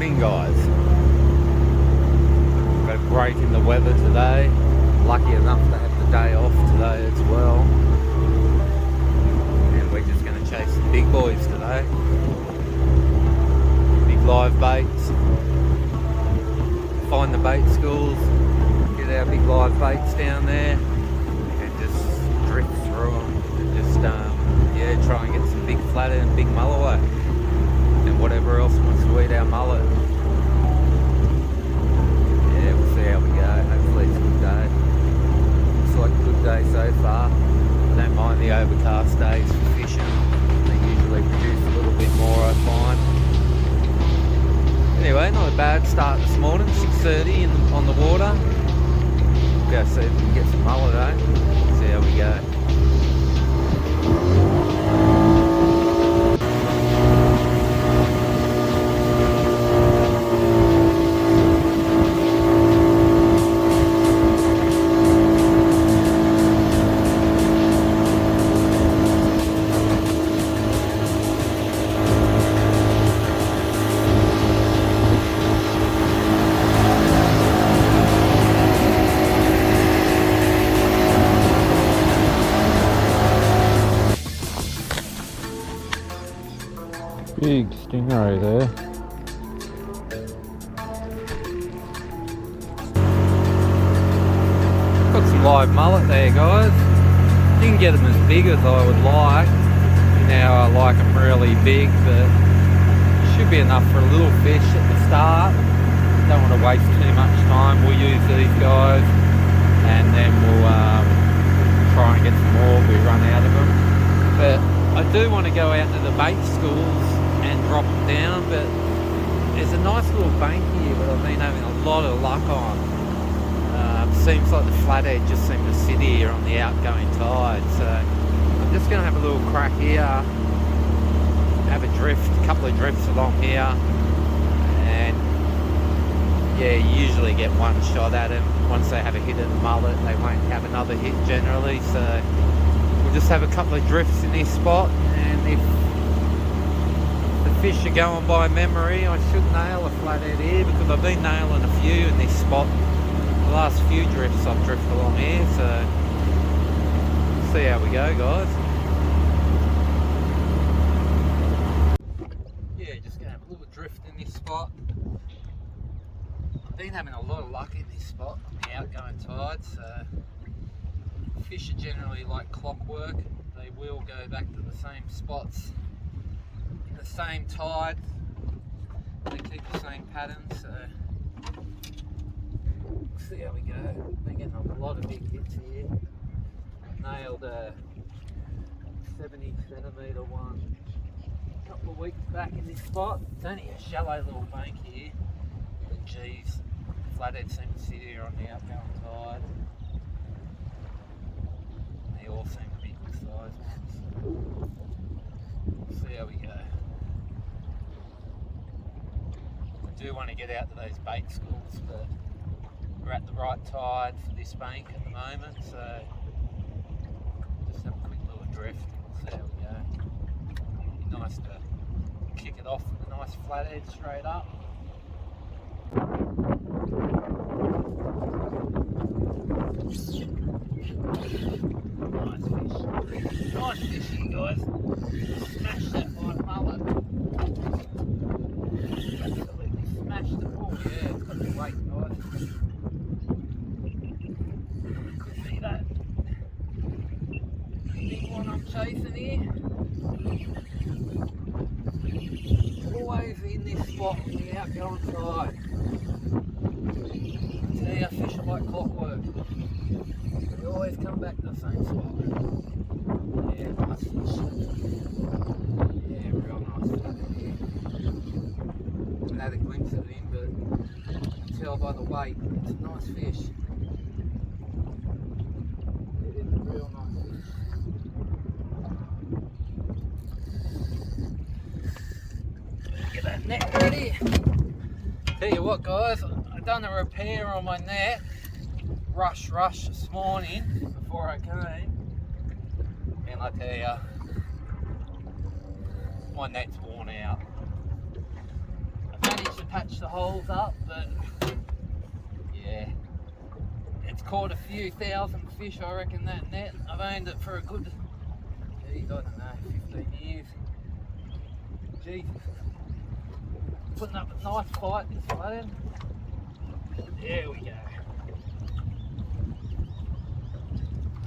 morning, guys. Got a break in the weather today. Lucky enough to have the day off today as well. And we're just going to chase some big boys today. Big live baits. Find the bait schools. Get our big live baits down there. And just drift through them. And just, try and get some big flathead and big mullet. And whatever else wants to eat our mullet. Yeah, we'll see how we go. Hopefully it's a good day. Looks like a good day so far. I don't mind the overcast days for fishing. They usually produce a little bit more, I find. Anyway, not a bad start this morning. 6:30 on the water. We'll go see if we can get some mullet, eh? See how we go. Big stingray there. Got some live mullet there, guys. Didn't get them as big as I would like. Now I like them really big, but should be enough for a little fish at the start. Don't want to waste too much time. We'll use these guys and then we'll try and get some more if we run out of them. But I do want to go out to the bait schools and drop them down, but there's a nice little bank here that I've been having a lot of luck on. Seems like the flathead just seem to sit here on the outgoing tide, so I'm just going to have a little crack here, have a couple of drifts along here, and yeah, you usually get one shot at them. Once they have a hit at the mullet, they won't have another hit generally, so we'll just have a couple of drifts in this spot, and if fish are going by memory, I should nail a flathead here because I've been nailing a few in this spot. The last few drifts I've drifted along here, so we'll see how we go, guys. Yeah, just gonna have a little drift in this spot. I've been having a lot of luck in this spot on the outgoing tide, so fish are generally like clockwork. They will go back to the same spots. The same tide, they keep the same pattern, so we'll see how we go. Been getting a lot of big hits here. Nailed a 70 centimetre one a couple of weeks back in this spot. It's only a shallow little bank here, but geez, flathead seem to sit here on the outgoing tide. They all seem to be good size ones. We'll see how we go. I do want to get out to those bait schools, but we're at the right tide for this bank at the moment, so just have a quick little drift. We'll see how we go. It'd be nice to kick it off with a nice flathead straight up. Nice fish. Nice fish here, guys. Smash that white mullet. Absolutely smashed the ball. Yeah, it's got the weight, guys. Could be that big one I'm chasing here. Always in this spot on the outgoing side. I tell you, fish are like clockwork. They always come back to the same spot. Yeah, nice fish. Yeah, real nice flathead here. I had a glimpse of him, but I can tell by the weight it's a nice fish. It is a real nice fish. Get that net ready. Tell you what, guys, I've done a repair on my net. Rush this morning before I came, and I tell you, my net's worn out. I managed to patch the holes up, but yeah, it's caught a few thousand fish, I reckon, that net. I've owned it for a good, geez, I don't know, 15 years. Jesus. Putting up a nice fight this flathead. There we go.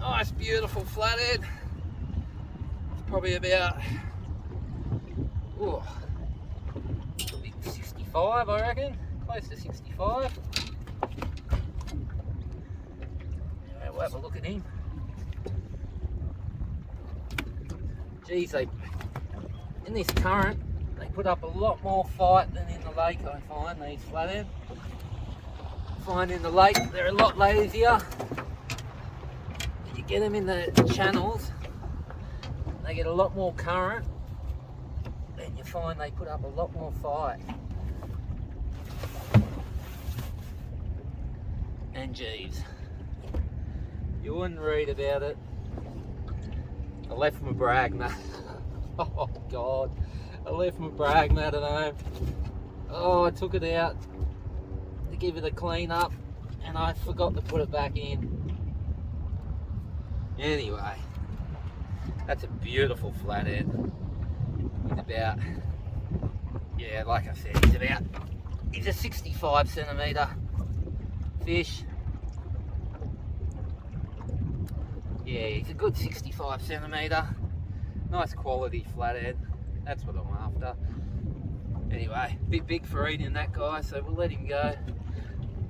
Nice, beautiful flathead. It's probably about, oh, big 65, I reckon. Close to 65. Yeah, we'll have a look at him. Geez, in this current, they put up a lot more fight than in the lake, I find, these flathead. I find in the lake they're a lot lazier. You get them in the channels, they get a lot more current, and you find they put up a lot more fight. And geez, you wouldn't read about it. I left my brag mat. Oh God, I left my brag mat at home. Oh, I took it out to give it a clean up, and I forgot to put it back in. Anyway, that's a beautiful flathead. He's about, yeah, like I said, he's a 65 centimetre fish. Yeah, he's a good 65 centimetre. Nice quality flathead. That's what I'm after. Anyway, a bit big for eating that guy, so we'll let him go.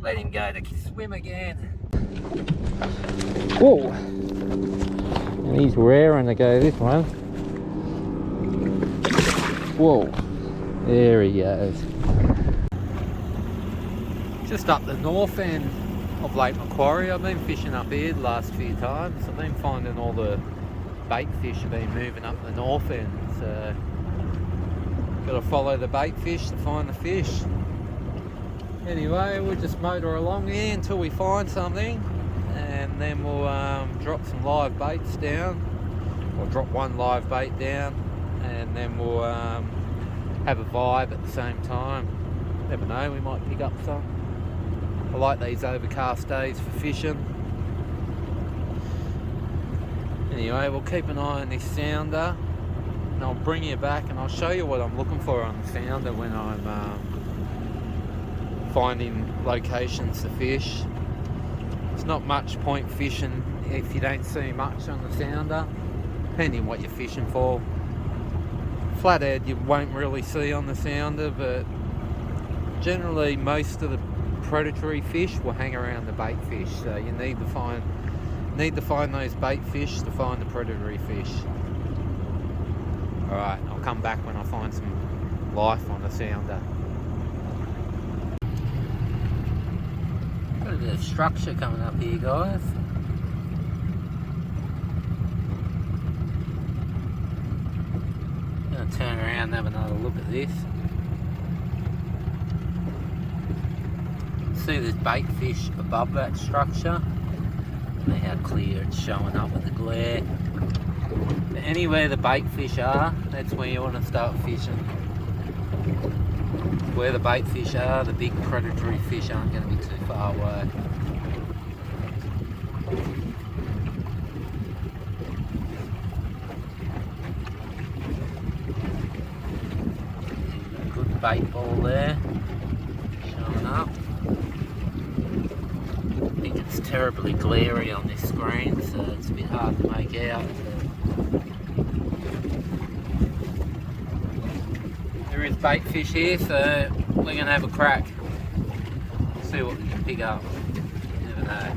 Let him go to swim again. Whoa! And he's raring to go, this one. Whoa! There he goes. Just up the north end of Lake Macquarie. I've been fishing up here the last few times. I've been finding all the bait fish have been moving up the north end. So, got to follow the bait fish to find the fish. Anyway, we'll just motor along here until we find something, and then we'll drop some live baits down, or drop one live bait down, and then we'll have a vibe at the same time. Never know, we might pick up some. I like these overcast days for fishing. Anyway, we'll keep an eye on this sounder, and I'll bring you back and I'll show you what I'm looking for on the sounder when I'm finding locations to fish. It's not much point fishing if you don't see much on the sounder, depending what you're fishing for. Flathead you won't really see on the sounder, but generally most of the predatory fish will hang around the bait fish, so you need to find those bait fish to find the predatory fish. Alright, I'll come back when I find some life on the sounder. Got a bit of structure coming up here, guys. Gonna turn around and have another look at this. See there's bait fish above that structure. Look how clear it's showing up with the glare. But anywhere the bait fish are, that's where you want to start fishing. Where the bait fish are, the big predatory fish aren't going to be too far away. Good bait ball there, showing up. I think it's terribly glary on this screen, so it's a bit hard to make out. There is bait fish here, so we're going to have a crack. See what we can pick up. Never know.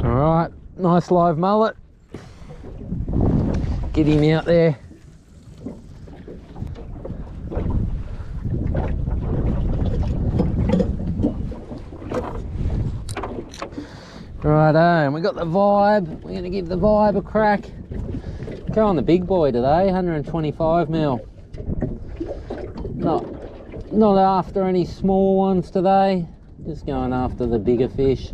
Alright, nice live mullet. Get him out there. Righto, and we got the vibe. We're going to give the vibe a crack. Go on the big boy today, 125 mil. Not after any small ones today, just going after the bigger fish.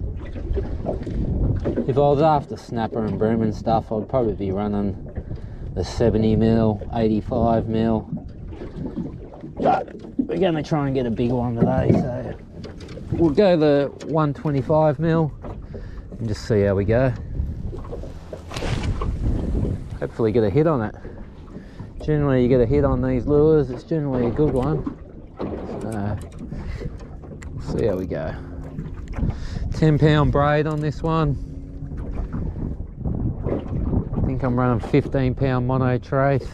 If I was after snapper and bream and stuff, I'd probably be running the 70 mil, 85 mil. But we're going to try and get a big one today, so we'll go the 125mm and just see how we go. Hopefully get a hit on it. Generally you get a hit on these lures, it's generally a good one. So we'll see how we go. 10-pound braid on this one. I think I'm running 15-pound mono trace.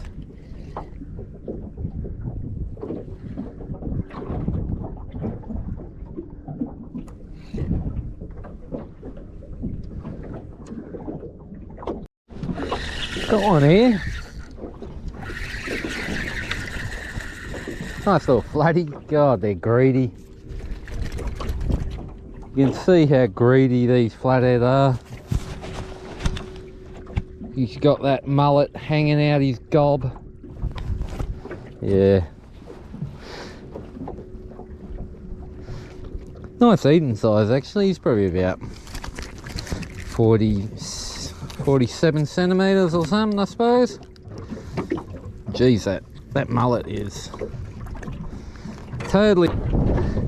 Got one here. Nice little flatty. God, they're greedy. You can see how greedy these flathead are. He's got that mullet hanging out his gob. Yeah. Nice eating size actually. He's probably about 47 centimeters or something, I suppose. Geez, that mullet is totally,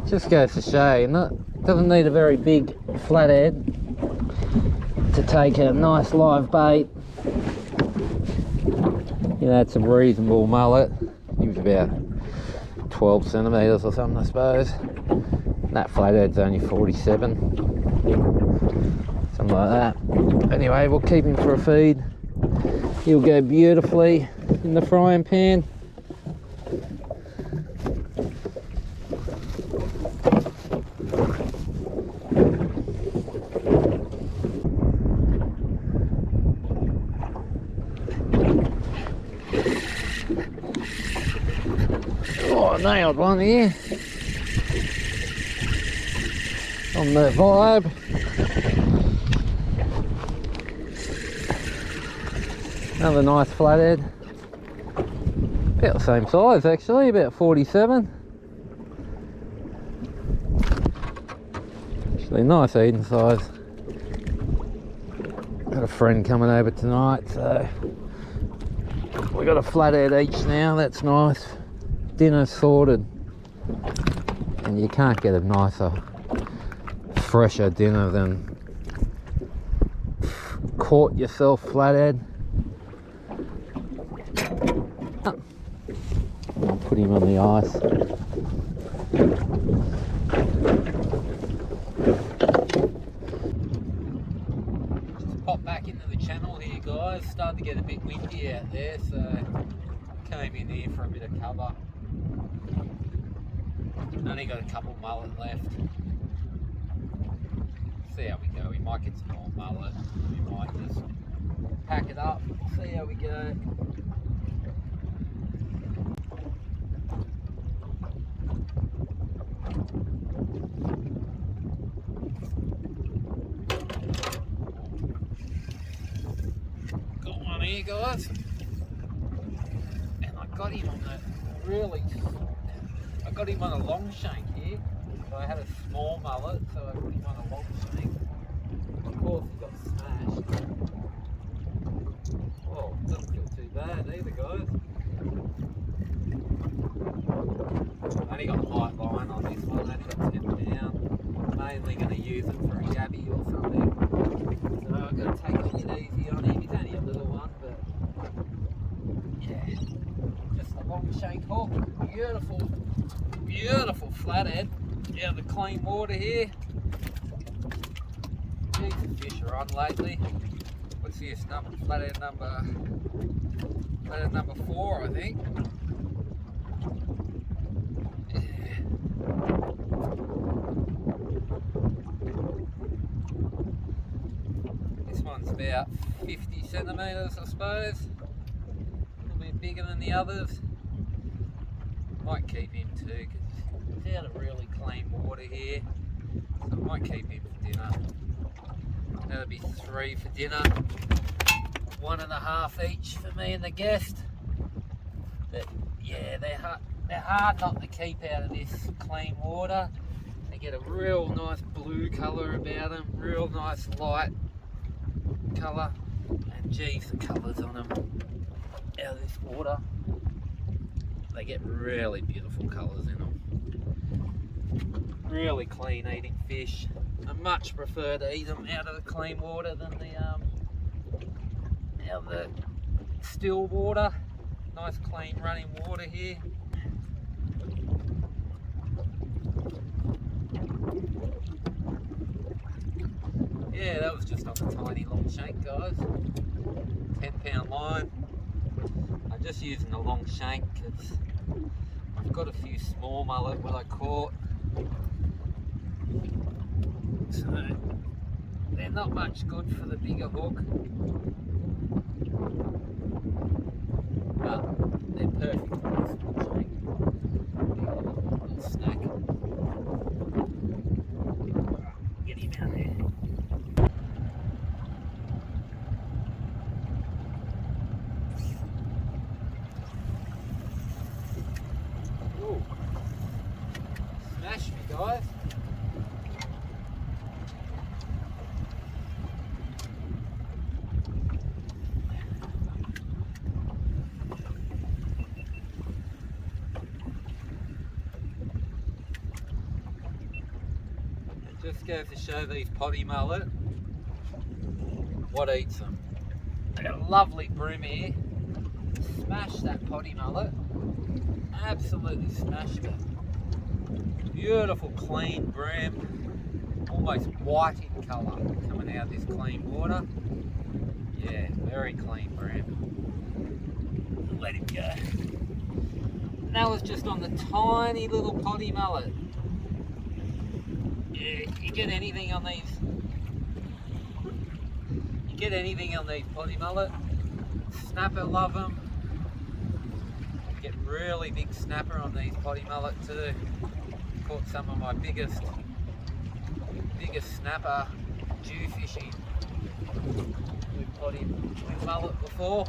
just goes to show, doesn't need a very big flathead to take a nice live bait. Yeah, that's a reasonable mullet. He was about 12 centimeters or something, I suppose. And that flathead's only 47. Something like that. Anyway, we'll keep him for a feed. He'll go beautifully in the frying pan. Oh, I nailed one here. On the vibe. Another nice flathead. About the same size actually, about 47. Actually nice eating size. Got a friend coming over tonight, so we got a flathead each now, that's nice. Dinner sorted. And you can't get a nicer, fresher dinner than caught yourself flathead. I'll put him on the ice. Just pop back into the channel here, guys. Starting to get a bit windy out there, so came in here for a bit of cover. Only got a couple mullet left. See how we go. We might get some more mullet. We might just pack it up. See how we go. Got one here, guys. And I got him on the I got him on a long shank here. So I had a small mullet, so I put him on a long shank. Of course he got smashed. Oh, doesn't feel too bad either, guys. I only got a light line on this one, I only got 10 pound. Mainly going to use it for a yabby or something. So I've got to take it a bit easy on him. He's only a little one, but yeah. Just a long shank hook. Beautiful, beautiful flathead. Out of the clean water here. Jeez, the fish are on lately. What's this number? Flathead number 4, I think. Yeah. This one's about 50 centimeters, I suppose. A little bit bigger than the others. Might keep him too, because he's out of really clean water here. So I might keep him for dinner. That'll be 3 for dinner. 1.5 each for me and the guest. But yeah, they're hard not to keep out of this clean water. They get a real nice blue colour about them, real nice light colour. And geez, the colours on them out of this water. they get really beautiful colours in them. Really clean eating fish. I much prefer to eat them out of the clean water than the out of the still water. Nice clean running water here. Yeah, that was just on a tiny long shank, guys. 10-pound line. I'm just using a long shank because I've got a few small mullet that I caught. So they're not much good for the bigger hook. But they're perfect for a small shank. Little snack. Get him out there. Ooh. Smash me, guys. Just goes to show these potty mullet what eats them. They got a lovely brim here. Smash that potty mullet. Absolutely smashed it. Beautiful clean brim. Almost white in colour coming out of this clean water. Yeah, very clean brim. Let him go. And that was just on the tiny little potty mullet. Yeah, you get anything on these. You get anything on these potty mullet. Snapper love them. You get really big snapper on these potty mullet too. Caught some of my biggest snapper dew fishing with potty mullet before.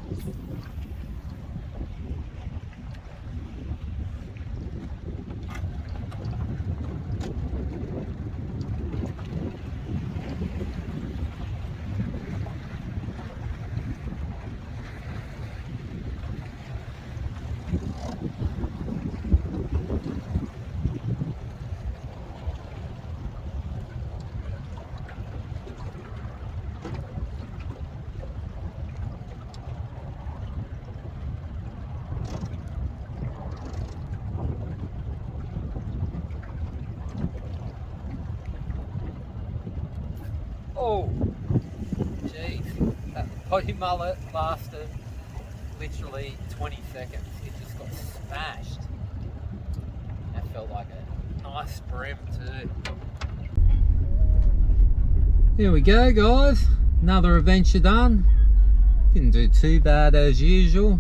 Oh, jeez, that potty mullet lasted literally 20 seconds. It just got smashed. That felt like a nice brim too. Here we go, guys. Another adventure done. Didn't do too bad as usual.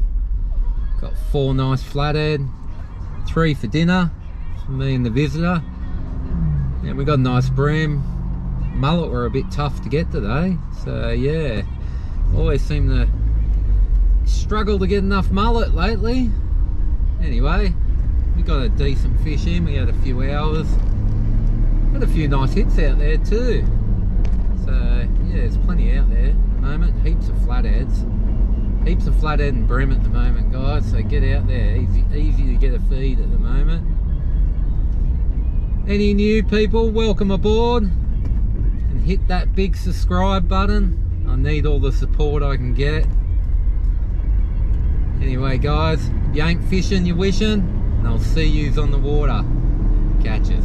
Got 4 nice flathead, 3 for dinner for me and the visitor. And we got a nice brim. Mullet were a bit tough to get today, so yeah, always seem to struggle to get enough mullet lately. Anyway, we got a decent fish in. We had a few hours, got a few nice hits out there too, so yeah, there's plenty out there at the moment. Heaps of flatheads, heaps of flathead and brim at the moment, guys, so get out there. Easy to get a feed at the moment. Any new people, welcome aboard. Hit that big subscribe button. I need all the support I can get. Anyway, guys, if you ain't fishing, you're wishing, and I'll see yous on the water. Catches.